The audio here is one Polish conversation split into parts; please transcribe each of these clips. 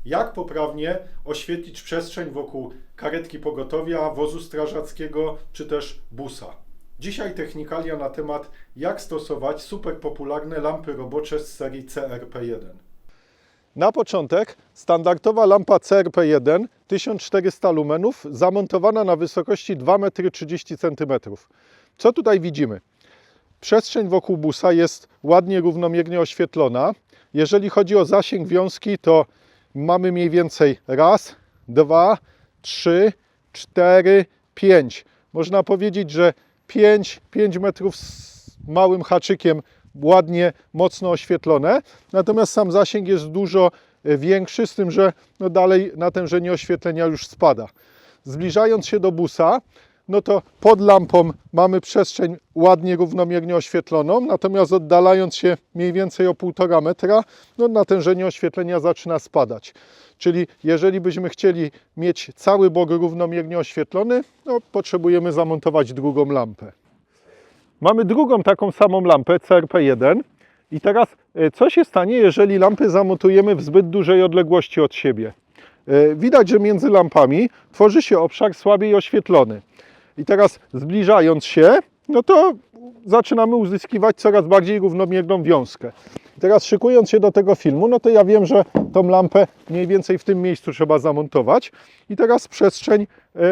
Jak poprawnie oświetlić przestrzeń wokół karetki pogotowia, wozu strażackiego czy też busa? Dzisiaj technikalia na temat, jak stosować superpopularne lampy robocze z serii CRP1. Na początek standardowa lampa CRP1 1400 lumenów zamontowana na wysokości 2,30 m. Co tutaj widzimy? Przestrzeń wokół busa jest ładnie, równomiernie oświetlona. Jeżeli chodzi o zasięg wiązki, to mamy mniej więcej raz, dwa, trzy, cztery, pięć. Można powiedzieć, że 5 metrów z małym haczykiem ładnie, mocno oświetlone. Natomiast sam zasięg jest dużo większy, z tym, że dalej natężenie oświetlenia już spada. Zbliżając się do busa, no to pod lampą mamy przestrzeń ładnie, równomiernie oświetloną, natomiast oddalając się mniej więcej o 1,5 metra, natężenie oświetlenia zaczyna spadać. Czyli jeżeli byśmy chcieli mieć cały bok równomiernie oświetlony, potrzebujemy zamontować drugą lampę. Mamy drugą taką samą lampę CRP1 i teraz co się stanie, jeżeli lampy zamontujemy w zbyt dużej odległości od siebie? Widać, że między lampami tworzy się obszar słabiej oświetlony. I teraz zbliżając się, to zaczynamy uzyskiwać coraz bardziej równomierną wiązkę. I teraz szykując się do tego filmu, to ja wiem, że tą lampę mniej więcej w tym miejscu trzeba zamontować. I teraz przestrzeń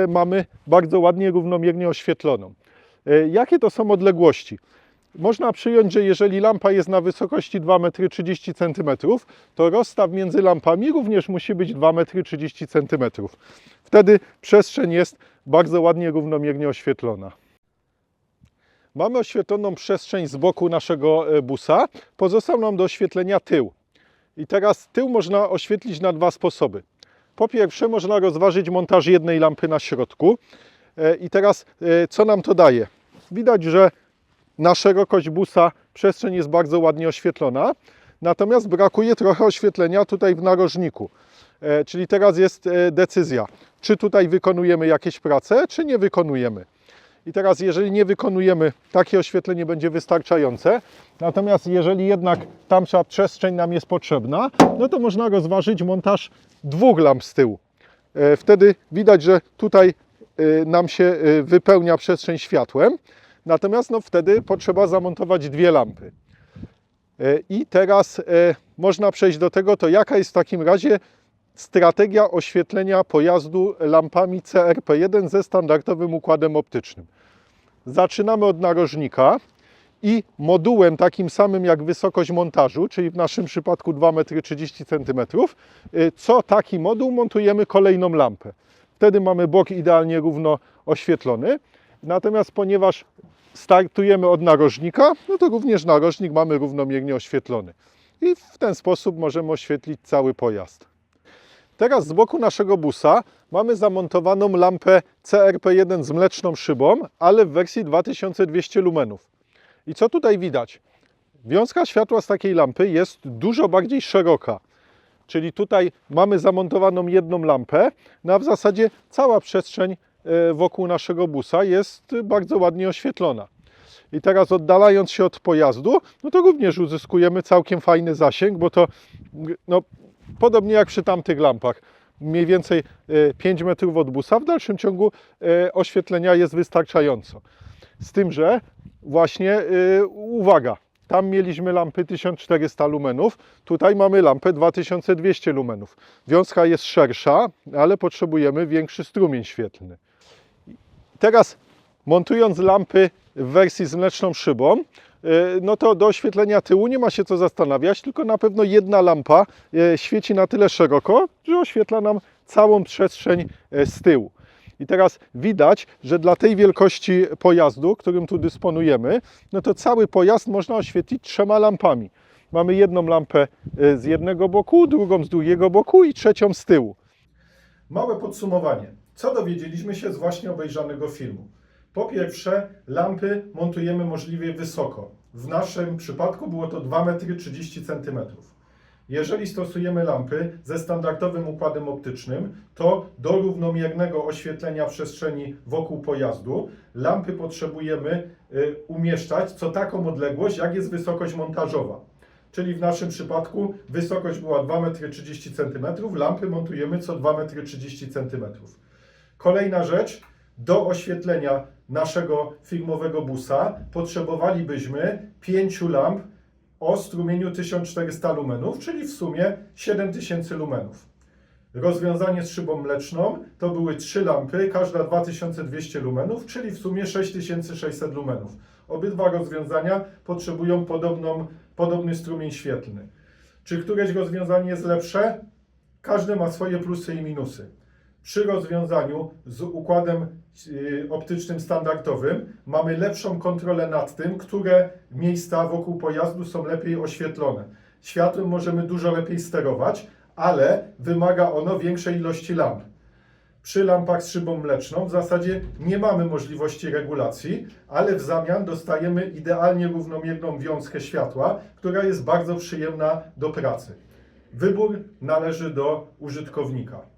mamy bardzo ładnie, równomiernie oświetloną. Jakie to są odległości? Można przyjąć, że jeżeli lampa jest na wysokości 2,30 m, to rozstaw między lampami również musi być 2,30 m. Wtedy przestrzeń jest bardzo ładnie, równomiernie oświetlona. Mamy oświetloną przestrzeń z boku naszego busa. Pozostał nam do oświetlenia tył. I teraz tył można oświetlić na dwa sposoby. Po pierwsze, można rozważyć montaż jednej lampy na środku. I teraz co nam to daje? Widać, że na szerokość busa przestrzeń jest bardzo ładnie oświetlona, natomiast brakuje trochę oświetlenia tutaj w narożniku. Czyli teraz jest decyzja, czy tutaj wykonujemy jakieś prace, czy nie wykonujemy. I teraz jeżeli nie wykonujemy, takie oświetlenie będzie wystarczające. Natomiast jeżeli jednak tamta przestrzeń nam jest potrzebna, to można rozważyć montaż dwóch lamp z tyłu. Wtedy widać, że tutaj nam się wypełnia przestrzeń światłem. Natomiast wtedy potrzeba zamontować dwie lampy. I teraz można przejść do tego, to jaka jest w takim razie strategia oświetlenia pojazdu lampami CRP1 ze standardowym układem optycznym. Zaczynamy od narożnika i modułem takim samym jak wysokość montażu, czyli w naszym przypadku 2,30 m, co taki moduł montujemy kolejną lampę. Wtedy mamy bok idealnie równo oświetlony. Natomiast ponieważ startujemy od narożnika, to również narożnik mamy równomiernie oświetlony. I w ten sposób możemy oświetlić cały pojazd. Teraz z boku naszego busa mamy zamontowaną lampę CRP1 z mleczną szybą, ale w wersji 2200 lumenów. I co tutaj widać? Wiązka światła z takiej lampy jest dużo bardziej szeroka. Czyli tutaj mamy zamontowaną jedną lampę, a w zasadzie cała przestrzeń wokół naszego busa jest bardzo ładnie oświetlona. I teraz oddalając się od pojazdu, to również uzyskujemy całkiem fajny zasięg, bo to podobnie jak przy tamtych lampach, mniej więcej 5 metrów od busa, w dalszym ciągu oświetlenia jest wystarczająco. Z tym, że właśnie uwaga, tam mieliśmy lampy 1400 lumenów, tutaj mamy lampę 2200 lumenów. Wiązka jest szersza, ale potrzebujemy większy strumień świetlny. Teraz montując lampy w wersji z mleczną szybą, to do oświetlenia tyłu nie ma się co zastanawiać, tylko na pewno jedna lampa świeci na tyle szeroko, że oświetla nam całą przestrzeń z tyłu. I teraz widać, że dla tej wielkości pojazdu, którym tu dysponujemy, to cały pojazd można oświetlić 3 lampami. Mamy jedną lampę z jednego boku, drugą z drugiego boku i trzecią z tyłu. Małe podsumowanie. Co dowiedzieliśmy się z właśnie obejrzanego filmu? Po pierwsze, lampy montujemy możliwie wysoko. W naszym przypadku było to 2,30 m. Jeżeli stosujemy lampy ze standardowym układem optycznym, to do równomiernego oświetlenia przestrzeni wokół pojazdu lampy potrzebujemy umieszczać co taką odległość, jak jest wysokość montażowa. czyli w naszym przypadku wysokość była 2,30 m, lampy montujemy co 2,30 m. Kolejna rzecz, do oświetlenia naszego firmowego busa potrzebowalibyśmy 5 lamp o strumieniu 1400 lumenów, czyli w sumie 7000 lumenów. Rozwiązanie z szybą mleczną to były 3 lampy, każda 2200 lumenów, czyli w sumie 6600 lumenów. Obydwa rozwiązania potrzebują podobny strumień świetlny. Czy któreś rozwiązanie jest lepsze? Każde ma swoje plusy i minusy. Przy rozwiązaniu z układem optycznym standardowym mamy lepszą kontrolę nad tym, które miejsca wokół pojazdu są lepiej oświetlone. Światłem możemy dużo lepiej sterować, ale wymaga ono większej ilości lamp. Przy lampach z szybą mleczną w zasadzie nie mamy możliwości regulacji, ale w zamian dostajemy idealnie równomierną wiązkę światła, która jest bardzo przyjemna do pracy. Wybór należy do użytkownika.